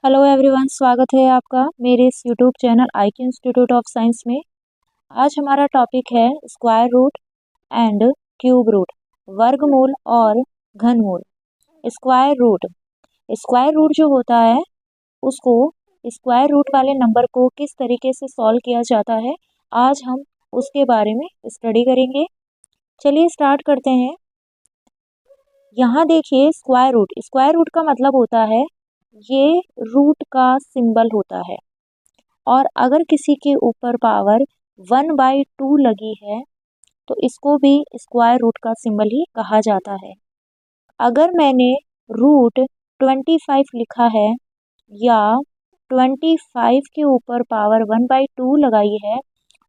Hello everyone, स्वागत है आपका मेरे इस YouTube channel IQ institute of science में। आज हमारा टॉपिक है square root and cube root, वर्गमूल और घनमूल। स्क्वायर रूट स्क्वायर रूट जो होता है उसको स्क्वायर रूट वाले नंबर को किस तरीके से सॉल्व किया जाता है, आज हम उसके बारे में स्टडी करेंगे। चलिए स्टार्ट करते हैं। यहाँ देखिए, स्क्वायर रूट का मतलब होता है ये रूट का सिंबल होता है, और अगर किसी के ऊपर पावर 1/2 लगी है तो इसको भी स्क्वायर रूट का सिंबल ही कहा जाता है। अगर मैंने रूट 25 लिखा है या 25 के ऊपर पावर 1/2 लगाई है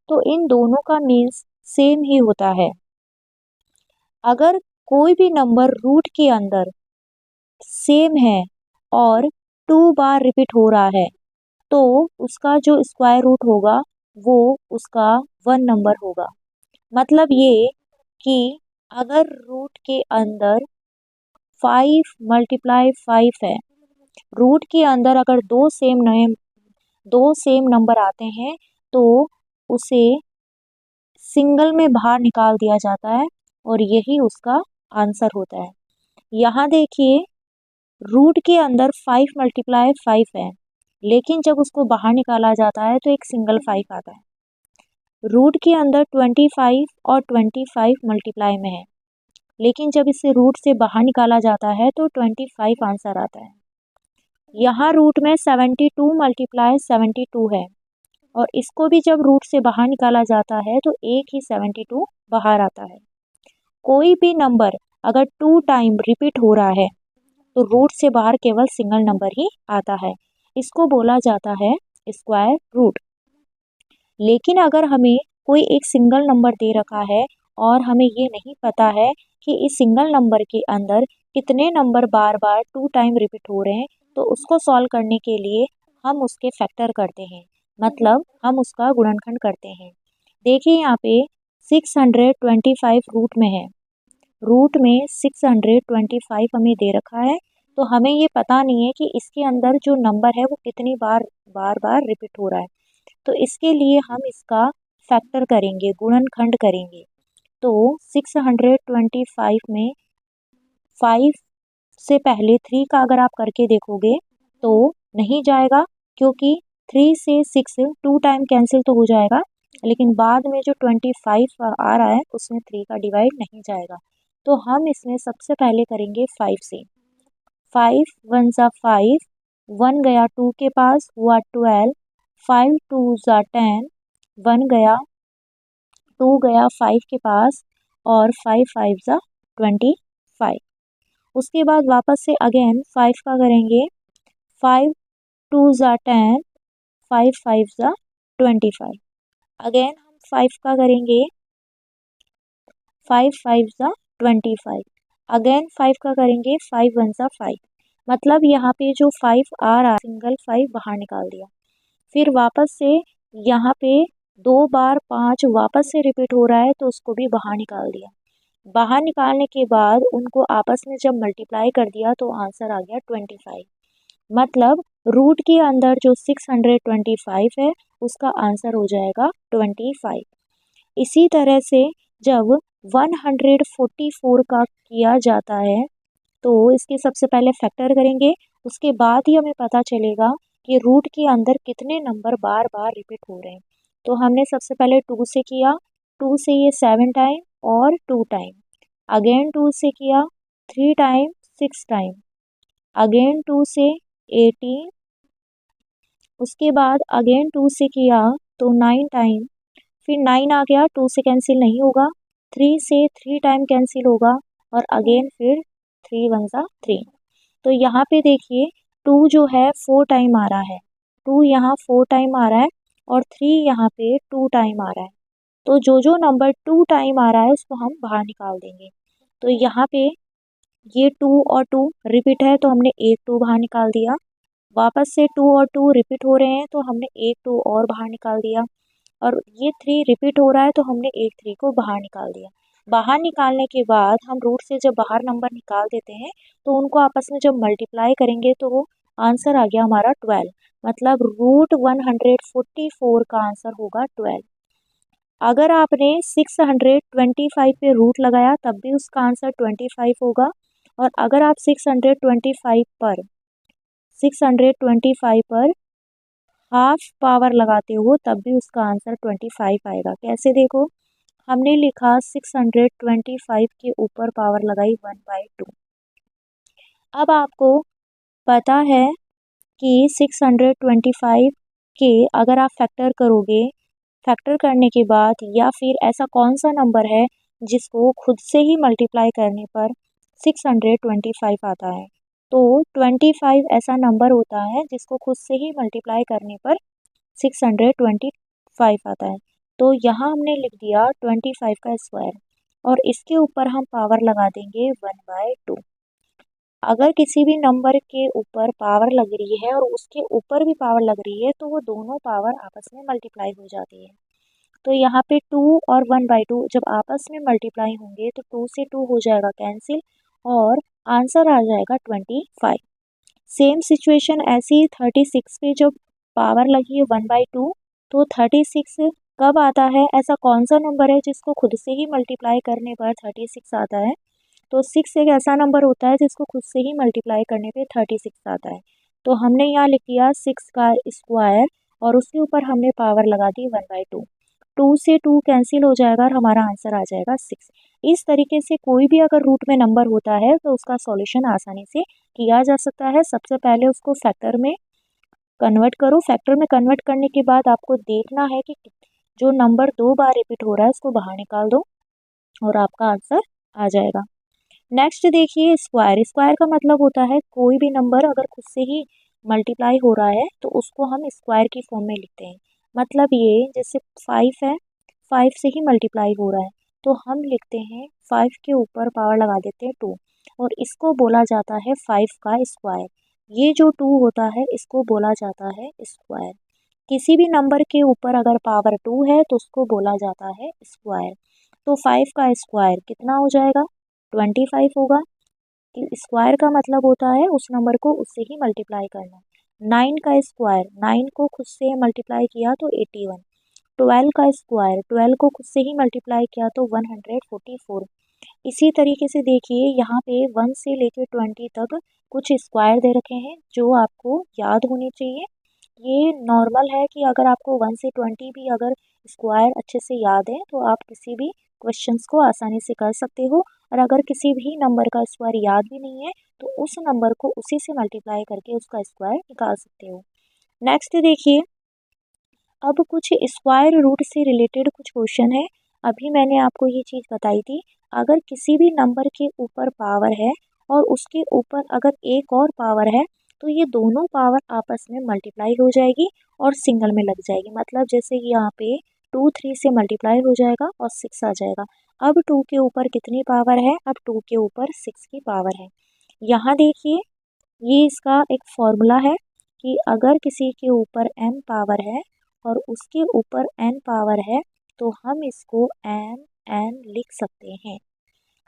तो इन दोनों का मीन्स सेम ही होता है। अगर कोई भी नंबर रूट के अंदर सेम है और 2 बार रिपीट हो रहा है तो उसका जो स्क्वायर रूट होगा वो उसका 1 नंबर होगा। मतलब ये कि अगर रूट के अंदर 5 मल्टीप्लाई 5 है, रूट के अंदर अगर दो सेम नंबर आते हैं तो उसे सिंगल में बाहर निकाल दिया जाता है और यही उसका आंसर होता है। यहाँ देखिए, रूट के अंदर 5 मल्टीप्लाई 5 है, लेकिन जब उसको बाहर निकाला जाता है तो एक सिंगल 5 आता है। रूट के अंदर 25 और 25 मल्टीप्लाई में है, लेकिन जब इसे रूट से बाहर निकाला जाता है तो 25 आंसर आता है। यहाँ रूट में 72 मल्टीप्लाई 72 है, और इसको भी जब रूट से बाहर निकाला जाता है तो एक ही 72 बाहर आता है। कोई भी नंबर अगर 2 टाइम रिपीट हो रहा है तो रूट से बाहर केवल सिंगल नंबर ही आता है, इसको बोला जाता है स्क्वायर रूट। लेकिन अगर हमें कोई एक सिंगल नंबर दे रखा है और हमें ये नहीं पता है कि इस सिंगल नंबर के अंदर कितने नंबर बार बार 2 टाइम रिपीट हो रहे हैं, तो उसको सॉल्व करने के लिए हम उसके फैक्टर करते हैं, मतलब हम उसका गुणनखंड करते हैं। देखिए यहाँ पे 625 रूट में है, रूट में 625 हमें दे रखा है, तो हमें ये पता नहीं है कि इसके अंदर जो नंबर है वो कितनी बार बार रिपीट हो रहा है। तो इसके लिए हम इसका फैक्टर करेंगे, गुणनखंड करेंगे। तो 625 में 5 से पहले 3 का अगर आप करके देखोगे तो नहीं जाएगा, क्योंकि 3 से 6 2 टाइम कैंसिल तो हो जाएगा, लेकिन बाद में जो 25 आ रहा है उसमें 3 का डिवाइड नहीं जाएगा। तो हम इसमें सबसे पहले करेंगे 5 से। 5 1 ज़ा 5, 1 गया 2 के पास, हुआ 12, 5 2 ज़ा 10, 1 गया, 2 गया 5 के पास, और 5 5 ज़ा 25। उसके बाद वापस से अगेन 5 का करेंगे, 5 2 ज़ा 10, 5 5 ज़ा 25। अगेन हम 5 का करेंगे, 5 5 ज़ा 25। अगेन 5 का करेंगे, 5 1 ज़ा 5। मतलब यहाँ पे जो 5 आ रहा है सिंगल 5 बाहर निकाल दिया। फिर वापस से यहाँ पे 2 बार 5 वापस से रिपीट हो रहा है तो उसको भी बाहर निकाल दिया। बाहर निकालने के बाद उनको आपस में जब मल्टीप्लाई कर दिया तो आंसर आ गया 25। मतलब रूट के अंदर जो 625 है उसका आंसर हो जाएगा 25। इसी तरह से जब 144 का किया जाता है तो इसके सबसे पहले फैक्टर करेंगे, उसके बाद ही हमें पता चलेगा कि रूट के अंदर कितने नंबर बार बार रिपीट हो रहे हैं। तो हमने सबसे पहले 2 से किया, 2 से ये 7 टाइम और 2 टाइम। अगेन 2 से किया, 3 टाइम 6 टाइम। अगेन 2 से 18। उसके बाद अगेन 2 से किया तो 9 टाइम। फिर 9 आ गया, 2 से कैंसिल नहीं होगा, 3 से 3 टाइम कैंसिल होगा, और अगेन फिर 3 1 ज़ा 3। तो यहाँ पे देखिए 2 जो है 4 टाइम आ रहा है, 2 यहाँ 4 टाइम आ रहा है, और 3 यहाँ पे 2 टाइम आ रहा है। तो जो जो नंबर 2 टाइम आ रहा है उसको हम बाहर निकाल देंगे। तो यहाँ पे ये 2 और 2 रिपीट है तो हमने एक 2 बाहर निकाल दिया। वापस से 2 और 2 रिपीट हो रहे हैं तो हमने एक 2 और बाहर निकाल दिया, और ये 3 रिपीट हो रहा है तो हमने एक 3 को बाहर निकाल दिया। बाहर निकालने के बाद हम रूट से जब बाहर नंबर निकाल देते हैं तो उनको आपस में जब मल्टीप्लाई करेंगे तो वो आंसर आ गया हमारा 12। मतलब रूट 144 का आंसर होगा 12। अगर आपने 625 पे रूट लगाया तब भी उसका आंसर 25 होगा, और अगर आप 625 पर हाफ पावर लगाते हो तब भी उसका आंसर 25 आएगा। कैसे देखो, हमने लिखा 625 के ऊपर पावर लगाई 1/2। अब आपको पता है कि 625 के अगर आप फैक्टर करोगे, फैक्टर करने के बाद या फिर ऐसा कौन सा नंबर है जिसको खुद से ही मल्टीप्लाई करने पर 625 आता है। तो 25 ऐसा नंबर होता है जिसको खुद से ही मल्टीप्लाई करने पर 625 आता है। तो यहाँ हमने लिख दिया 25 का स्क्वायर, और इसके ऊपर हम पावर लगा देंगे 1/2। अगर किसी भी नंबर के ऊपर पावर लग रही है और उसके ऊपर भी पावर लग रही है तो वो दोनों पावर आपस में मल्टीप्लाई हो जाती है। तो यहाँ पे 2 और 1/2 जब आपस में मल्टीप्लाई होंगे तो 2 से 2 हो जाएगा कैंसिल, और आंसर आ जाएगा 25। सेम सिचुएशन ऐसी 36 पे जब पावर लगी है 1/2, तो 36 कब आता है, ऐसा कौन सा नंबर है जिसको खुद से ही मल्टीप्लाई करने पर 36 आता है। तो 6 एक ऐसा नंबर होता है जिसको खुद से ही मल्टीप्लाई करने पे 36 आता है। तो हमने यहाँ लिख दिया 6 का स्क्वायर, और उसके ऊपर हमने पावर लगा दी 1/2। 2 से 2 कैंसिल हो जाएगा और हमारा आंसर आ जाएगा 6। इस तरीके से कोई भी अगर रूट में नंबर होता है तो उसका सॉल्यूशन आसानी से किया जा सकता है। सबसे पहले उसको फैक्टर में कन्वर्ट करो। फैक्टर में कन्वर्ट करने के बाद आपको देखना है कि जो नंबर 2 बार रिपीट हो रहा है उसको बाहर निकाल दो और आपका आंसर आ जाएगा। नेक्स्ट देखिए स्क्वायर। स्क्वायर का मतलब होता है कोई भी नंबर अगर खुद से ही मल्टीप्लाई हो रहा है तो उसको हम स्क्वायर की फॉर्म में लिखते हैं। मतलब ये जैसे 5 है, 5 से ही मल्टीप्लाई हो रहा है तो हम लिखते हैं 5 के ऊपर पावर लगा देते हैं 2, और इसको बोला जाता है 5 का स्क्वायर। ये जो 2 होता है इसको बोला जाता है स्क्वायर। किसी भी नंबर के ऊपर अगर पावर 2 है तो उसको बोला जाता है स्क्वायर। तो 5 का स्क्वायर कितना हो जाएगा, 25 होगा। स्क्वायर का मतलब होता है उस नंबर को उससे ही मल्टीप्लाई करना। 9 का स्क्वायर, 9 को खुद से मल्टीप्लाई किया तो 81। 12 का स्क्वायर, 12 को खुद से ही मल्टीप्लाई किया तो 144। इसी तरीके से देखिए यहाँ पे 1 से लेकर 20 तक कुछ स्क्वायर दे रखे हैं जो आपको याद होने चाहिए। ये नॉर्मल है कि अगर आपको 1 से 20 भी अगर स्क्वायर अच्छे से याद है तो आप किसी भी क्वेश्चंस को आसानी से कर सकते हो। और अगर किसी भी नंबर का स्क्वायर याद भी नहीं है तो उस नंबर को उसी से मल्टीप्लाई करके उसका स्क्वायर निकाल सकते हो। नेक्स्ट देखिए, अब कुछ स्क्वायर रूट से रिलेटेड कुछ क्वेश्चन है। अभी मैंने आपको ये चीज़ बताई थी, अगर किसी भी नंबर के ऊपर पावर है और उसके ऊपर अगर एक और पावर है तो ये दोनों पावर आपस में मल्टीप्लाई हो जाएगी और सिंगल में लग जाएगी। मतलब जैसे कि यहाँ पे 2 3 से मल्टीप्लाई हो जाएगा और 6 आ जाएगा। अब 2 के ऊपर कितनी पावर है, अब 2 के ऊपर 6 की पावर है। यहाँ देखिए ये इसका एक फॉर्मूला है कि अगर किसी के ऊपर m पावर है और उसके ऊपर n पावर है तो हम इसको m n लिख सकते हैं।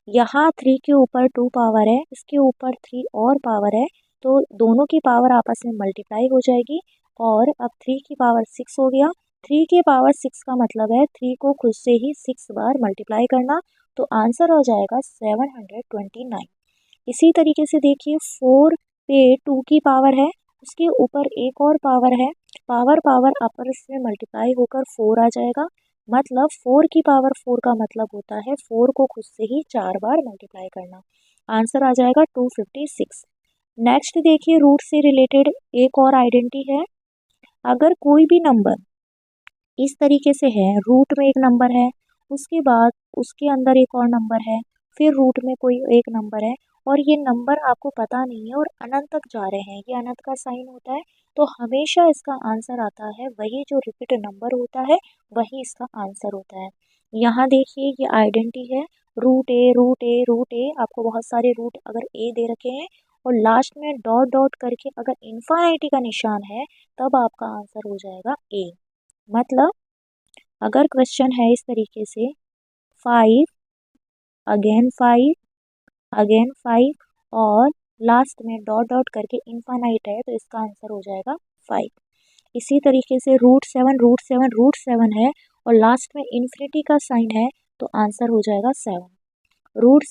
यहाँ 3 के ऊपर 2 पावर है, इसके ऊपर 3 और पावर है, तो दोनों की पावर आपस में मल्टीप्लाई हो जाएगी और अब 3 की पावर 6 हो गया। 3 के पावर 6 का मतलब है 3 को खुद से ही 6 बार मल्टीप्लाई करना, तो आंसर हो जाएगा 729। इसी तरीके से देखिए 4 पे 2 की पावर है, उसके ऊपर एक और पावर है, पावर पावर आपस में मल्टीप्लाई होकर 4 आ जाएगा। मतलब 4 की पावर 4 का मतलब होता है 4 को खुद से ही 4 बार मल्टीप्लाई करना। आंसर आ जाएगा 256। नेक्स्ट देखिए रूट से रिलेटेड एक और आइडेंटिटी है। अगर कोई भी नंबर इस तरीके से है, रूट में एक नंबर है, उसके बाद उसके अंदर एक और नंबर है, फिर रूट में कोई एक नंबर है, और ये नंबर आपको पता नहीं है और अनंत तक जा रहे हैं, ये अनंत का साइन होता है, तो हमेशा इसका आंसर आता है वही जो रिपीट नंबर होता है वही इसका आंसर होता है। यहाँ देखिए ये आइडेंटिटी है, रूट ए रूट ए रूट ए, आपको बहुत सारे रूट अगर ए दे रखे हैं और लास्ट में डॉट डॉट करके अगर इन्फिनिटी का निशान है तब आपका आंसर हो जाएगा ए। मतलब अगर क्वेश्चन है इस तरीके से 5 अगेन 5 अगेन 5 और लास्ट में डॉट डॉट करके इनफाइनाइट है तो इसका आंसर हो जाएगा 5। इसी तरीके से रूट सेवन है और लास्ट में इन्फिनिटी का साइन है तो आंसर हो जाएगा 7। रूट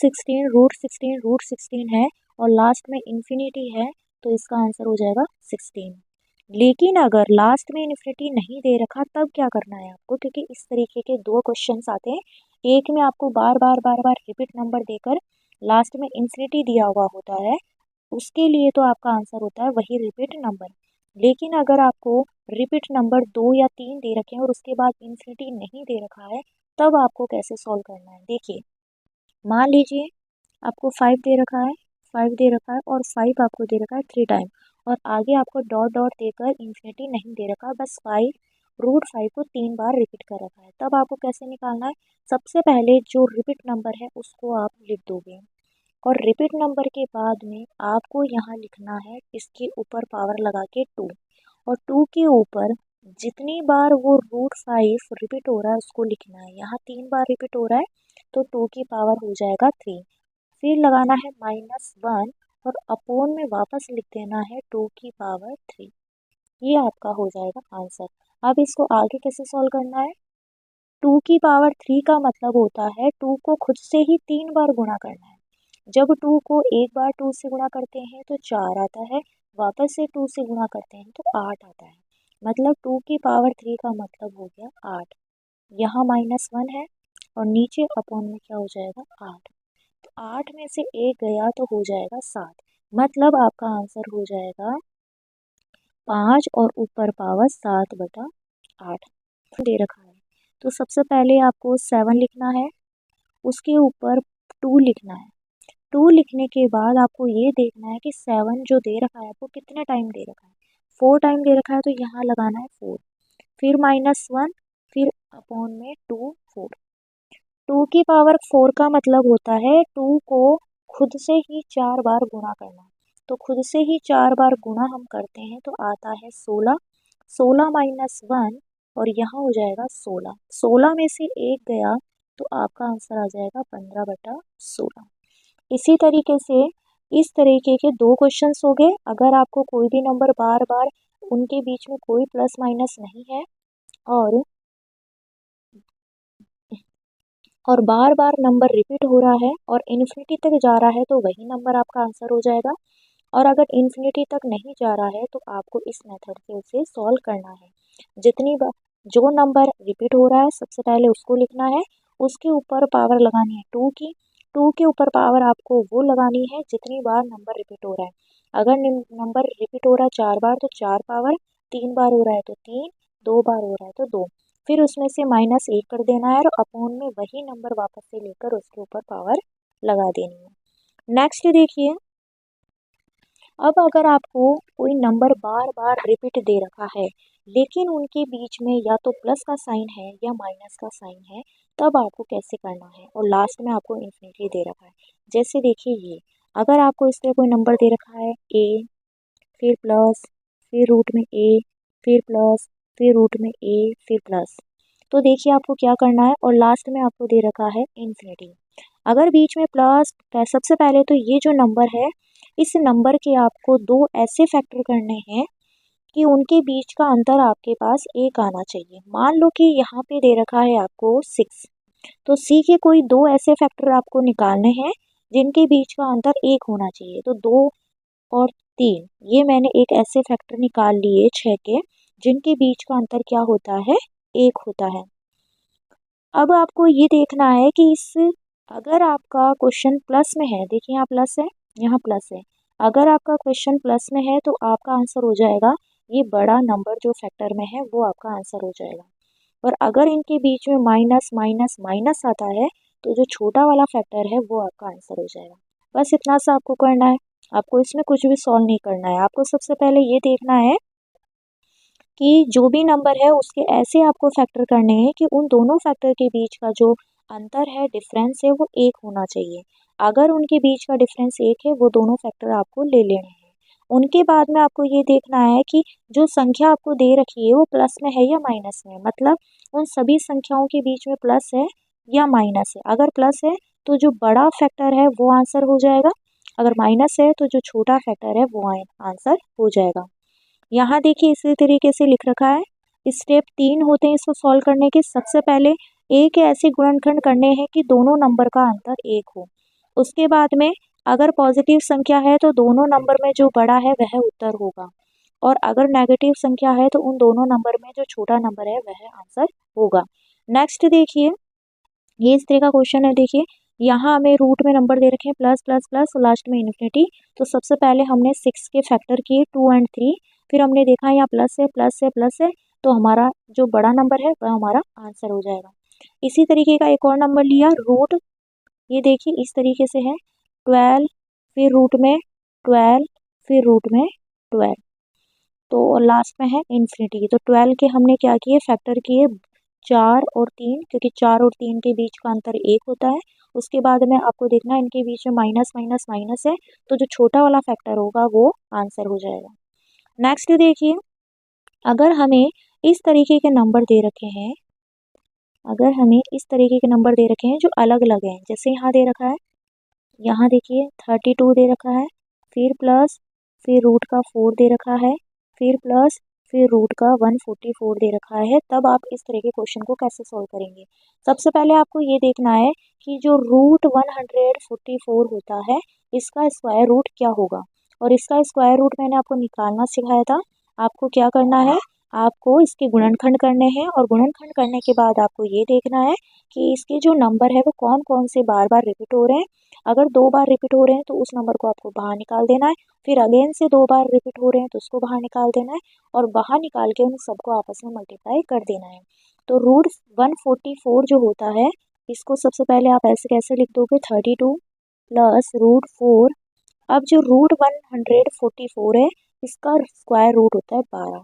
सिक्सटीन है और लास्ट में इन्फिनिटी है तो इसका आंसर हो जाएगा 16। लेकिन अगर लास्ट में इन्फिनिटी नहीं दे रखा तब क्या करना है आपको, क्योंकि इस तरीके के दो क्वेश्चंस आते हैं, एक में आपको बार बार रिपीट नंबर देकर लास्ट में इन्फिनिटी दिया हुआ होता है, उसके लिए तो आपका आंसर होता है वही रिपीट नंबर। लेकिन अगर आपको रिपीट नंबर 2 या 3 दे रखे हैं और उसके बाद इन्फिनिटी नहीं दे रखा है तब आपको कैसे सॉल्व करना है। देखिए, मान लीजिए आपको 5 दे रखा है, 5 दे रखा है और 5 आपको दे रखा है 3 टाइम, और आगे आपको डॉट डॉट देकर इन्फिनिटी नहीं दे रखा, बस 5 रूट 5 को 3 बार रिपीट कर रखा है। तब आपको कैसे निकालना है, सबसे पहले जो रिपीट नंबर है उसको आप लिख दोगे और रिपीट नंबर के बाद में आपको यहाँ लिखना है इसके ऊपर पावर लगा के 2, और 2 के ऊपर जितनी बार वो रूट 5 रिपीट हो रहा है उसको लिखना है। यहाँ 3 बार रिपीट हो रहा है तो 2 की पावर हो जाएगा 3, फिर लगाना है -1 और अपोन में वापस लिख देना है 2 की पावर 3। ये आपका हो जाएगा आंसर। अब इसको आगे कैसे सॉल्व करना है, 2 की पावर 3 का मतलब होता है 2 को खुद से ही 3 बार गुणा करना है। जब 2 को एक बार 2 से गुणा करते हैं तो 4 आता है, वापस से 2 से गुणा करते हैं तो 8 आता है, मतलब 2 की पावर 3 का मतलब हो गया 8। यहाँ -1 है और नीचे अपॉन में क्या हो जाएगा 8, तो 8 में से 1 गया तो हो जाएगा 7, मतलब आपका आंसर हो जाएगा 5 और ऊपर पावर 7/8 दे रखा है। तो सबसे पहले आपको 7 लिखना है, उसके ऊपर 2 लिखना है। 2 लिखने के बाद आपको ये देखना है कि 7 जो दे रखा है आपको कितने टाइम दे रखा है, 4 टाइम दे रखा है तो यहाँ लगाना है 4, फिर -1, फिर अपॉन में 2 4। 2 की पावर 4 का मतलब होता है 2 को खुद से ही 4 बार गुणा करना, तो खुद से ही 4 बार गुणा हम करते हैं तो आता है 16, 16 -1 और यहाँ हो जाएगा 16, 16 में से 1 गया तो आपका आंसर आ जाएगा 15/16। इसी तरीके से इस तरीके के दो क्वेश्चंस हो गए। अगर आपको कोई भी नंबर बार बार उनके बीच में कोई प्लस माइनस नहीं है और बार बार नंबर रिपीट हो रहा है और इन्फिनिटी तक जा रहा है तो वही नंबर आपका आंसर हो जाएगा, और अगर इन्फिनिटी तक नहीं जा रहा है तो आपको इस मेथड से उसे सॉल्व करना है। जितनी बार जो नंबर रिपीट हो रहा है सबसे पहले उसको लिखना है, उसके ऊपर पावर लगानी है 2 की, 2 के ऊपर पावर आपको वो लगानी है जितनी बार नंबर रिपीट हो रहा है। अगर नंबर रिपीट हो रहा है 4 बार तो 4 पावर, 3 बार हो रहा है तो 3, 2 बार हो रहा है तो 2, फिर उसमें से -1 कर देना है और अपॉन में वही नंबर वापस से लेकर उसके ऊपर पावर लगा देनी है। नेक्स्ट देखिए, अब अगर आपको कोई नंबर बार बार रिपीट दे रखा है लेकिन उनके बीच में या तो प्लस का साइन है या माइनस का साइन है, तब आपको कैसे करना है, और लास्ट में आपको इन्फिनिटी दे रखा है। जैसे देखिए ये, अगर आपको इस तरह कोई नंबर दे रखा है a, फिर प्लस, फिर रूट में a, फिर प्लस, फिर रूट में a, फिर प्लस, तो देखिए आपको क्या करना है, और लास्ट में आपको दे रखा है इन्फिनिटी। अगर बीच में प्लस, सबसे पहले तो ये जो नंबर है इस नंबर के आपको दो ऐसे फैक्टर करने हैं कि उनके बीच का अंतर आपके पास 1 आना चाहिए। मान लो कि यहाँ पे दे रखा है आपको 6, तो सी के कोई दो ऐसे फैक्टर आपको निकालने हैं जिनके बीच का अंतर 1 होना चाहिए। तो 2 और 3 ये मैंने एक ऐसे फैक्टर निकाल लिए 6 के, जिनके बीच का अंतर क्या होता है, 1 होता है। अब आपको ये देखना है कि अगर आपका क्वेश्चन प्लस में है, देखिए यहाँ प्लस है, यहाँ प्लस है, अगर आपका क्वेश्चन प्लस में है तो आपका आंसर हो जाएगा ये बड़ा नंबर जो फैक्टर में है वो आपका आंसर हो जाएगा, और अगर इनके बीच में माइनस माइनस माइनस आता है तो जो छोटा वाला फैक्टर है वो आपका आंसर हो जाएगा। बस इतना सा आपको करना है, आपको इसमें कुछ भी सॉल्व नहीं करना है। आपको सबसे पहले ये देखना है कि जो भी नंबर है उसके ऐसे आपको फैक्टर करने हैं कि उन दोनों फैक्टर के बीच का जो अंतर है, डिफरेंस है, वो 1 होना चाहिए। अगर उनके बीच का डिफरेंस 1 है वो दोनों फैक्टर आपको ले लेने हैं। उनके बाद में आपको ये देखना है कि जो संख्या आपको दे रखी है वो प्लस में है या माइनस में, मतलब उन सभी संख्याओं के बीच में प्लस है या माइनस है। अगर प्लस है तो जो बड़ा फैक्टर है वो आंसर हो जाएगा, अगर माइनस है तो जो छोटा फैक्टर है वो आंसर हो जाएगा। यहाँ देखिए इसी तरीके से लिख रखा है, स्टेप 3 होते हैं इसको सॉल्व करने के। सबसे पहले ए के ऐसे गुणनखंड करने हैं कि दोनों नंबर का अंतर 1 हो। उसके बाद में अगर पॉजिटिव संख्या है तो दोनों नंबर में जो बड़ा है वह उत्तर होगा, और अगर नेगेटिव संख्या है तो उन दोनों नंबर में जो छोटा नंबर है वह आंसर होगा। नेक्स्ट देखिए, ये इस तरह का क्वेश्चन है। देखिए यहाँ हमें रूट में नंबर दे रखे हैं प्लस प्लस प्लस और लास्ट में इन्फिनिटी। तो सबसे पहले हमने 6 के फैक्टर किए 2 और 3, फिर हमने देखा यहाँ प्लस है प्लस है प्लस है, तो हमारा जो बड़ा नंबर है वह हमारा आंसर हो जाएगा। इसी तरीके का एक और नंबर लिया रूट, ये देखिए इस तरीके से है 12, फिर रूट में 12, फिर रूट में 12, तो लास्ट में है इन्फिनिटी। तो 12 के हमने क्या किए, फैक्टर किए 4 और 3, क्योंकि 4 और 3 के बीच का अंतर 1 होता है। उसके बाद में आपको देखना है इनके बीच में माइनस माइनस माइनस है, तो जो छोटा वाला फैक्टर होगा वो आंसर हो जाएगा। नेक्स्ट देखिए, अगर हमें इस तरीके के नंबर दे रखे हैं, अगर हमें इस तरीके के नंबर दे रखे हैं जो अलग अलग हैं, जैसे यहाँ दे रखा है, यहाँ देखिए 32 दे रखा है, फिर प्लस, फिर रूट का 4 दे रखा है, फिर प्लस, फिर रूट का 144 दे रखा है, तब आप इस तरह के क्वेश्चन को कैसे सॉल्व करेंगे। सबसे पहले आपको ये देखना है कि जो रूट 144 होता है इसका स्क्वायर रूट क्या होगा, और इसका स्क्वायर रूट मैंने आपको निकालना सिखाया था। आपको क्या करना है, आपको इसके गुणनखंड करने हैं, और गुणनखंड करने के बाद आपको ये देखना है कि इसके जो नंबर है वो कौन कौन से बार बार रिपीट हो रहे हैं। अगर 2 बार रिपीट हो रहे हैं तो उस नंबर को आपको बाहर निकाल देना है, फिर अगेन से 2 बार रिपीट हो रहे हैं तो उसको बाहर निकाल देना है, और बाहर निकाल के उन सबको आपस में मल्टीप्लाई कर देना है। तो रूट 144 जो होता है, इसको सबसे पहले आप ऐसे कैसे लिख दोगे, 32 प्लस रूट 4। अब जो रूट 144 है इसका स्क्वायर रूट होता है 12।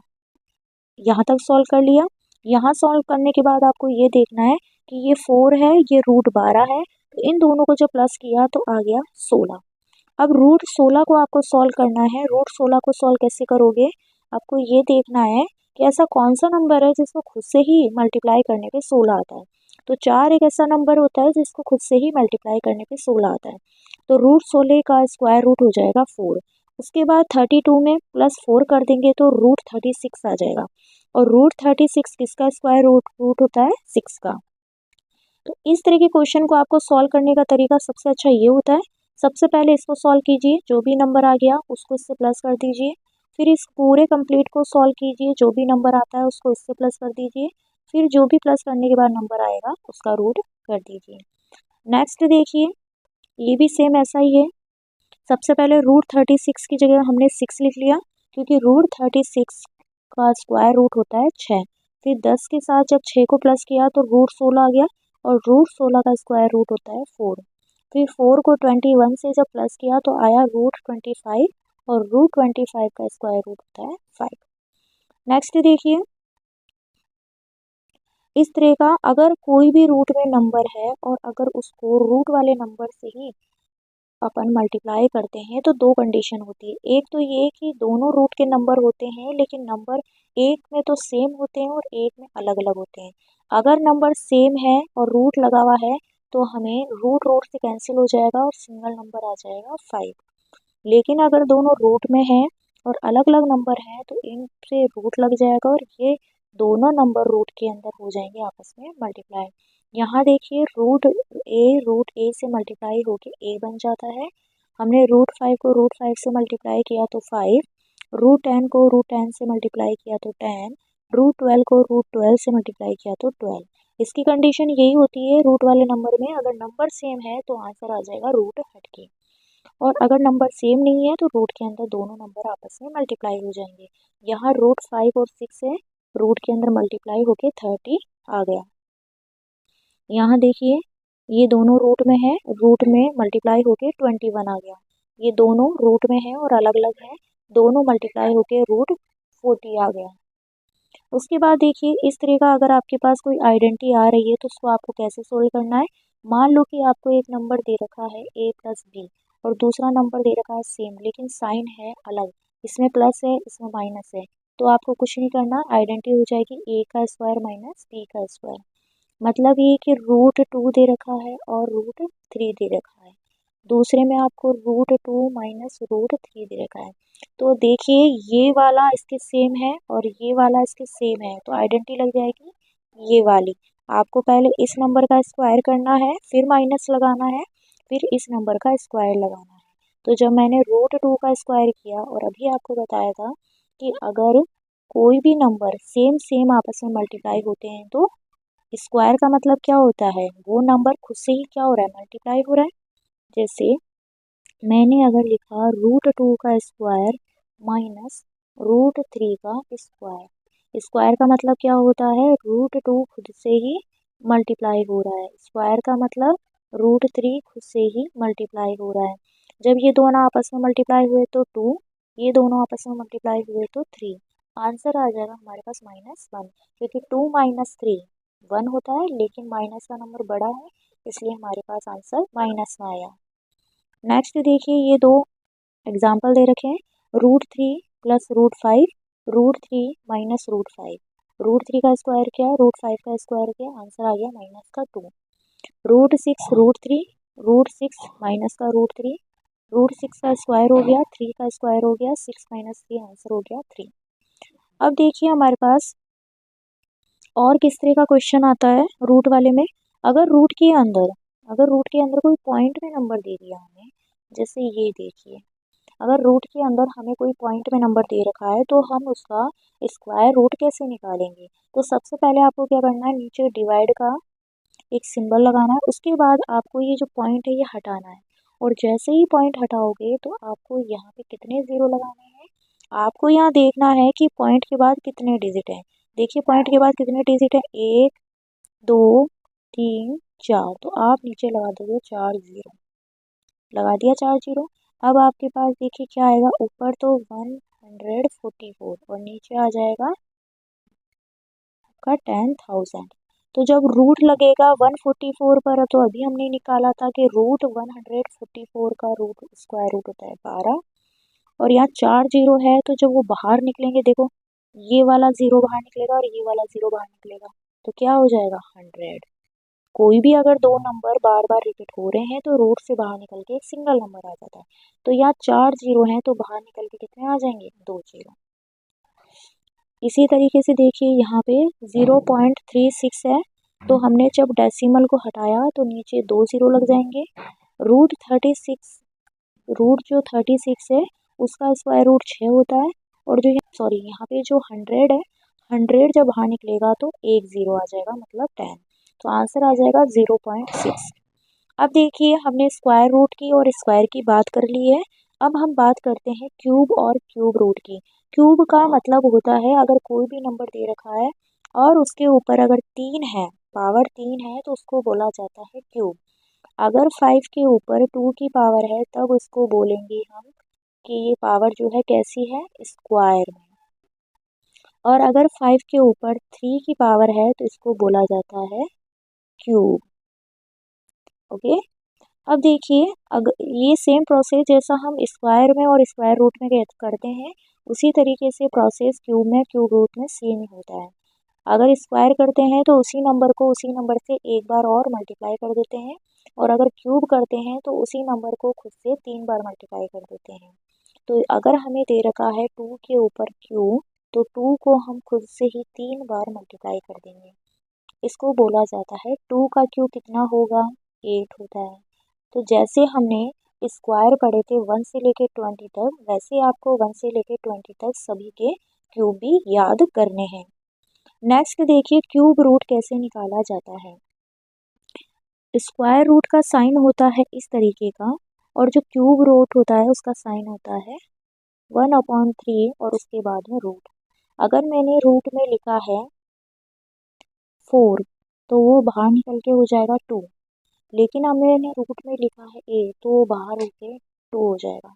यहाँ तक सॉल्व कर लिया। यहाँ सॉल्व करने के बाद आपको ये देखना है कि ये 4 है, ये रूट 12 है, तो इन दोनों को जब प्लस किया तो आ गया 16। अब रूट 16 को आपको सॉल्व करना है। रूट 16 को सॉल्व कैसे करोगे, आपको ये देखना है कि ऐसा कौन सा नंबर है जिसको खुद से ही मल्टीप्लाई करने पे 16 आता है। तो 4 एक ऐसा नंबर होता है जिसको खुद से ही मल्टीप्लाई करने पे 16 आता है। तो रूट 16 का स्क्वायर रूट हो जाएगा 4। उसके बाद 32 में प्लस 4 कर देंगे तो रूट 36 आ जाएगा, और रूट 36 किसका स्क्वायर रूट रूट होता है 6 का। तो इस तरह के क्वेश्चन को आपको सॉल्व करने का तरीका सबसे अच्छा ये होता है, सबसे पहले इसको सॉल्व कीजिए, जो भी नंबर आ गया उसको इससे प्लस कर दीजिए, फिर इस पूरे कंप्लीट को सॉल्व कीजिए, जो भी नंबर आता है उसको इससे प्लस कर दीजिए, फिर जो भी प्लस करने के बाद नंबर आएगा उसका रूट कर दीजिए। नेक्स्ट देखिए, ये भी सेम ऐसा ही है। सबसे पहले रूट 36 की जगह हमने 6 लिख लिया, क्योंकि रूट 36 का स्क्वायर रूट होता है 6। फिर 10 के साथ जब 6 को प्लस किया तो रूट 16 आ गया, और रूट 16 का स्क्वायर रूट होता है 4। फिर 4 को 21 से जब प्लस किया तो आया रूट 25, और रूट 25 का स्क्वायर रूट होता है 5। नेक्स्ट देखिए, इस तरह का अगर कोई भी रूट में नंबर है और अगर उसको रूट वाले नंबर से ही अपन मल्टीप्लाई करते हैं तो 2 कंडीशन होती है। एक तो ये कि दोनों रूट के नंबर होते हैं, लेकिन नंबर एक में तो सेम होते हैं और एक में अलग अलग होते हैं। अगर नंबर सेम है और रूट लगा हुआ है तो हमें रूट रूट से कैंसिल हो जाएगा और सिंगल नंबर आ जाएगा 5। लेकिन अगर दोनों रूट में हैं और अलग अलग नंबर हैं तो इन से रूट लग जाएगा, और ये दोनों नंबर रूट के अंदर हो जाएंगे आपस में मल्टीप्लाई। यहाँ देखिए रूट ए से मल्टीप्लाई होके ए बन जाता है। हमने रूट 5 को रूट 5 से मल्टीप्लाई किया तो 5, रूट 10 को रूट 10 से मल्टीप्लाई किया तो 10, रूट 12 को रूट 12 से मल्टीप्लाई किया तो 12। इसकी कंडीशन यही होती है रूट वाले नंबर में, अगर नंबर सेम है तो आंसर आ जाएगा रूट हटके, और अगर नंबर सेम नहीं है तो रूट के अंदर दोनों नंबर आपस में मल्टीप्लाई हो जाएंगे। यहाँ रूट 5 और 6 है, रूट के अंदर मल्टीप्लाई होके 30 आ गया। यहाँ देखिए ये दोनों रूट में है, रूट में मल्टीप्लाई होके 21 आ गया। ये दोनों रूट में है और अलग अलग है, दोनों मल्टीप्लाई होके रूट 40 आ गया। उसके बाद देखिए इस तरह का अगर आपके पास कोई आइडेंटिटी आ रही है तो उसको आपको कैसे सोल्व करना है। मान लो कि आपको एक नंबर दे रखा है a प्लस बी, और दूसरा नंबर दे रखा है सेम लेकिन साइन है अलग, इसमें प्लस है इसमें माइनस है, तो आपको कुछ नहीं करना, आइडेंटिटी हो जाएगी a का स्क्वायर माइनस b का स्क्वायर। मतलब ये कि रूट 2 दे रखा है और रूट 3 दे रखा है, दूसरे में आपको √2 माइनस √3 दे रखा है। तो देखिए ये वाला इसके सेम है और ये वाला इसके सेम है, तो आइडेंटिटी लग जाएगी ये वाली। आपको पहले इस नंबर का स्क्वायर करना है, फिर माइनस लगाना है, फिर इस नंबर का स्क्वायर लगाना है। तो जब मैंने √2 का स्क्वायर किया और अभी आपको बताया था कि अगर कोई भी नंबर सेम सेम आपस में मल्टीप्लाई होते हैं तो स्क्वायर का मतलब क्या होता है, वो नंबर खुद से ही क्या हो रहा है, मल्टीप्लाई हो रहा है। जैसे मैंने अगर लिखा √2 का स्क्वायर माइनस √3 का स्क्वायर, स्क्वायर का मतलब क्या होता है, √2 खुद से ही मल्टीप्लाई हो रहा है, स्क्वायर का मतलब √3 खुद से ही मल्टीप्लाई हो रहा है। जब ये दोनों आपस में मल्टीप्लाई हुए तो 2, ये दोनों आपस में मल्टीप्लाई हुए तो 3, आंसर आ जाएगा हमारे पास -1, क्योंकि 2 माइनस 3 1 होता है, लेकिन माइनस का नंबर बड़ा है, इसलिए हमारे पास आंसर माइनस में आया। नेक्स्ट देखिए ये दो एग्जाम्पल दे रखे हैं, √3 प्लस √5, √3 माइनस √5। √3 का स्क्वायर क्या है, √5 का स्क्वायर क्या है, आंसर आ गया -2। √6 √3, √6 माइनस का √3, √6 का स्क्वायर हो गया, 3 का स्क्वायर हो गया, 6 माइनस 3 आंसर हो गया 3। अब देखिए हमारे पास और किस तरह का क्वेश्चन आता है रूट वाले में। अगर रूट के अंदर कोई पॉइंट में नंबर दे दिया हमें, जैसे ये देखिए, अगर रूट के अंदर हमें कोई पॉइंट में नंबर दे रखा है तो हम उसका स्क्वायर रूट कैसे निकालेंगे। तो सबसे पहले आपको क्या करना है, नीचे डिवाइड का एक सिंबल लगाना है, उसके बाद आपको ये जो पॉइंट है ये हटाना है, और जैसे ही पॉइंट हटाओगे तो आपको यहाँ पे कितने ज़ीरो लगाने हैं, आपको यहाँ देखना है कि पॉइंट के बाद कितने डिजिट हैं। देखिए पॉइंट के बाद कितने डिजिट हैं, 1 2 3 4, तो आप नीचे लगा दोगे 4 ज़ीरो, लगा दिया 4 ज़ीरो। अब आपके पास देखिए क्या आएगा, ऊपर तो 144 और नीचे आ जाएगा आपका 10,000। तो जब रूट लगेगा 144 पर, तो अभी हमने निकाला था कि रूट 144 का रूट स्क्वायर रूट होता है 12, और यहाँ 4 ज़ीरो है, तो जब वो बाहर निकलेंगे, देखो ये वाला ज़ीरो बाहर निकलेगा और ये वाला ज़ीरो बाहर निकलेगा, तो क्या हो जाएगा 100। कोई भी अगर दो नंबर बार बार रिपीट हो रहे हैं तो रूट से बाहर निकल के एक सिंगल नंबर आ जाता है। तो यहाँ 4 ज़ीरो हैं, तो बाहर निकल के कितने आ जाएंगे, 2 ज़ीरो। इसी तरीके से देखिए यहाँ पे 0.36 है, तो हमने जब डेसिमल को हटाया तो नीचे 2 ज़ीरो लग जाएंगे। रूट 36, रूट जो 36 है उसका स्क्वायर रूट 6 होता है, और जो यहाँ पे जो 100 है, 100 जब बाहर निकलेगा तो 1 ज़ीरो आ जाएगा, मतलब 10, तो आंसर आ जाएगा 0.6। अब देखिए हमने स्क्वायर रूट की और स्क्वायर की बात कर ली है, अब हम बात करते हैं क्यूब और क्यूब रूट की। क्यूब का मतलब होता है अगर कोई भी नंबर दे रखा है और उसके ऊपर अगर 3 है, पावर 3 है, तो उसको बोला जाता है क्यूब। अगर 5 के ऊपर 2 की पावर है तब उसको बोलेंगे हम कि ये पावर जो है कैसी है, स्क्वायर में। और अगर 5 के ऊपर 3 की पावर है तो इसको बोला जाता है क्यूब। ओके, अब देखिए अगर ये सेम प्रोसेस जैसा हम स्क्वायर में और स्क्वायर रूट में करते हैं, उसी तरीके से प्रोसेस क्यूब में क्यूब रूट में सेम ही होता है। अगर स्क्वायर करते हैं तो उसी नंबर को उसी नंबर से एक बार और मल्टीप्लाई कर देते हैं, और अगर क्यूब करते हैं तो उसी नंबर को खुद से 3 बार मल्टीप्लाई कर देते हैं। तो अगर हमें दे रखा है 2 के ऊपर क्यूब, तो 2 को हम खुद से ही 3 बार मल्टीप्लाई कर देंगे, इसको बोला जाता है 2 का क्यूब कितना होगा, 8 होता है। तो जैसे हमने स्क्वायर पढ़े थे 1 से लेके 20 तक, वैसे आपको 1 से लेके 20 तक सभी के क्यूब भी याद करने हैं। नेक्स्ट देखिए क्यूब रूट कैसे निकाला जाता है। स्क्वायर रूट का साइन होता है इस तरीके का, और जो क्यूब रूट होता है उसका साइन होता है 1/3 और उसके बाद में रूट। अगर मैंने रूट में लिखा है 4, तो वो बाहर निकल के हो जाएगा 2, लेकिन अब मैंने रूट में लिखा है a, तो वो बाहर होके 2 हो जाएगा।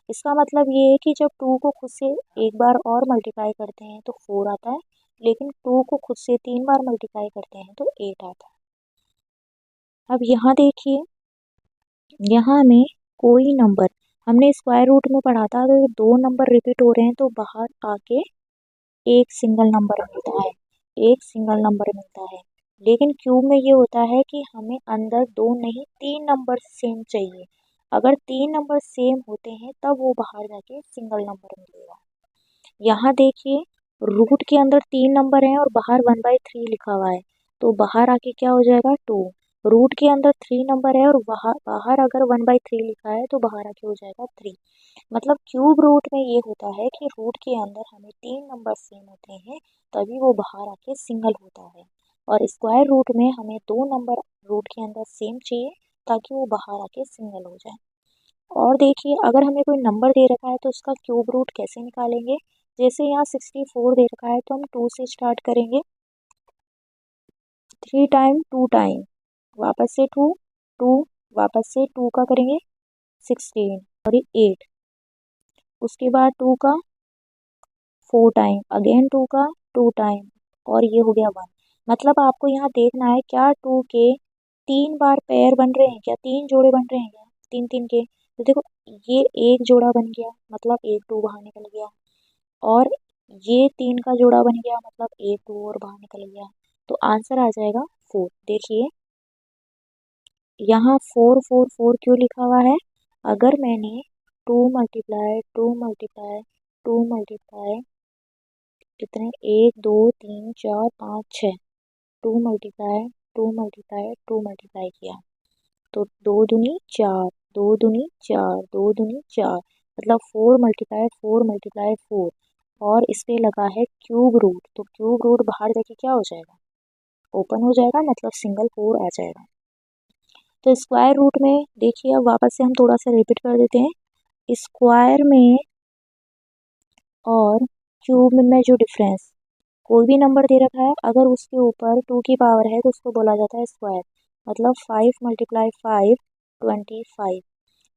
इसका मतलब ये है कि जब 2 को खुद से एक बार और मल्टीप्लाई करते हैं तो 4 आता है, लेकिन 2 को खुद से 3 बार मल्टीप्लाई करते हैं तो 8 आता है। अब यहाँ देखिए, यहाँ में कोई नंबर हमने स्क्वायर रूट में पढ़ा था, तो 2 नंबर रिपीट हो रहे हैं तो बाहर आके एक सिंगल नंबर मिलता है, एक सिंगल नंबर मिलता है। लेकिन क्यूब में ये होता है कि हमें अंदर 2 नहीं 3 नंबर सेम चाहिए, अगर 3 नंबर सेम होते हैं तब वो बाहर जाके सिंगल नंबर मिलेगा। यहाँ देखिए रूट के अंदर 3 नंबर हैं और बाहर 1/3 लिखा हुआ है, तो बाहर आके क्या हो जाएगा 2। रूट के अंदर 3 नंबर है और बाहर अगर 1/3 लिखा है तो बाहर आके हो जाएगा 3। मतलब क्यूब रूट में ये होता है कि रूट के अंदर हमें 3 नंबर सेम होते हैं तभी वो बाहर आके सिंगल होता है, और स्क्वायर रूट में हमें 2 नंबर रूट के अंदर सेम चाहिए ताकि वो बाहर आके सिंगल हो जाए। और देखिए अगर हमें कोई नंबर दे रखा है तो उसका क्यूब रूट कैसे निकालेंगे। जैसे यहाँ 64 दे रखा है तो हम 2 से स्टार्ट करेंगे, 3 टाइम 2 टाइम, वापस से 2 2, वापस से 2 का करेंगे 16 और ये 8, उसके बाद 2 का 4 टाइम, अगेन 2 का 2 टाइम, और ये हो गया 1। मतलब आपको यहाँ देखना है क्या 2 के 3 बार पेयर बन रहे हैं क्या, 3 जोड़े बन रहे हैं क्या 3 3 के। तो देखो ये एक जोड़ा बन गया मतलब एक 2 बाहर निकल गया, और ये 3 का जोड़ा बन गया मतलब एक 2 और बाहर निकल गया, तो आंसर आ जाएगा 4। देखिए यहाँ 4 4 4 क्यों लिखा हुआ है, अगर मैंने 2 मल्टीप्लाई 2 मल्टीप्लाई 2 मल्टीप्लाई कितने 1 2 3 4 5 6, 2 मल्टीप्लाई 2 मल्टीप्लाई 2 मल्टीप्लाई किया तो 2 दूनी 4, 2 दूनी 4, 2 दूनी 4, मतलब 4 मल्टीप्लाई 4 मल्टीप्लाई 4, और इस पे लगा है क्यूब रूट, तो क्यूब रूट बाहर जाके क्या हो जाएगा, ओपन हो जाएगा, मतलब सिंगल 4 आ जाएगा। तो स्क्वायर रूट में देखिए अब वापस से हम थोड़ा सा रिपीट कर देते हैं, स्क्वायर में और क्यूब में जो डिफरेंस, कोई भी नंबर दे रखा है अगर उसके ऊपर 2 की पावर है तो उसको बोला जाता है स्क्वायर, मतलब 5 मल्टीप्लाई 5 25।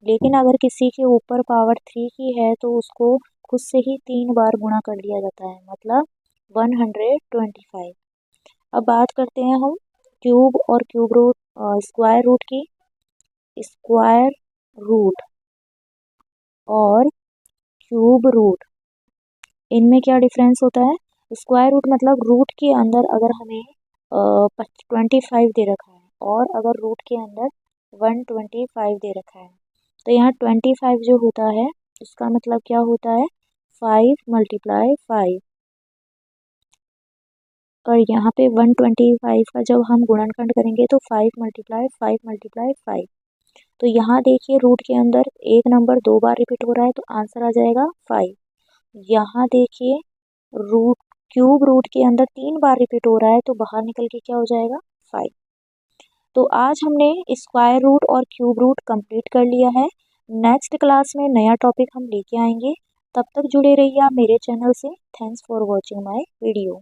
लेकिन अगर किसी के ऊपर पावर 3 की है तो उसको खुद से ही 3 बार गुणा कर लिया जाता है, मतलब 125। अब बात करते हैं हम क्यूब और क्यूब रूट स्क्वायर रूट की। स्क्वायर रूट और क्यूब रूट, इनमें क्या डिफरेंस होता है। स्क्वायर रूट मतलब रूट के अंदर अगर हमें 25 दे रखा है और अगर रूट के अंदर 125 दे रखा है तो यहाँ 25 जो होता है उसका मतलब क्या होता है 5 मल्टीप्लाई 5, और यहाँ पे 125 का जब हम गुणनखंड करेंगे तो 5 मल्टीप्लाई 5 मल्टीप्लाई 5। तो यहाँ देखिए रूट के अंदर एक नंबर 2 बार रिपीट हो रहा है तो आंसर आ जाएगा 5। यहाँ देखिए रूट क्यूब रूट के अंदर 3 बार रिपीट हो रहा है तो बाहर निकल के क्या हो जाएगा 5। तो आज हमने स्क्वायर रूट और क्यूब रूट कंप्लीट कर लिया है। नेक्स्ट क्लास में नया टॉपिक हम लेके आएंगे, तब तक जुड़े रहिए आप मेरे चैनल से। Thanks for watching my video.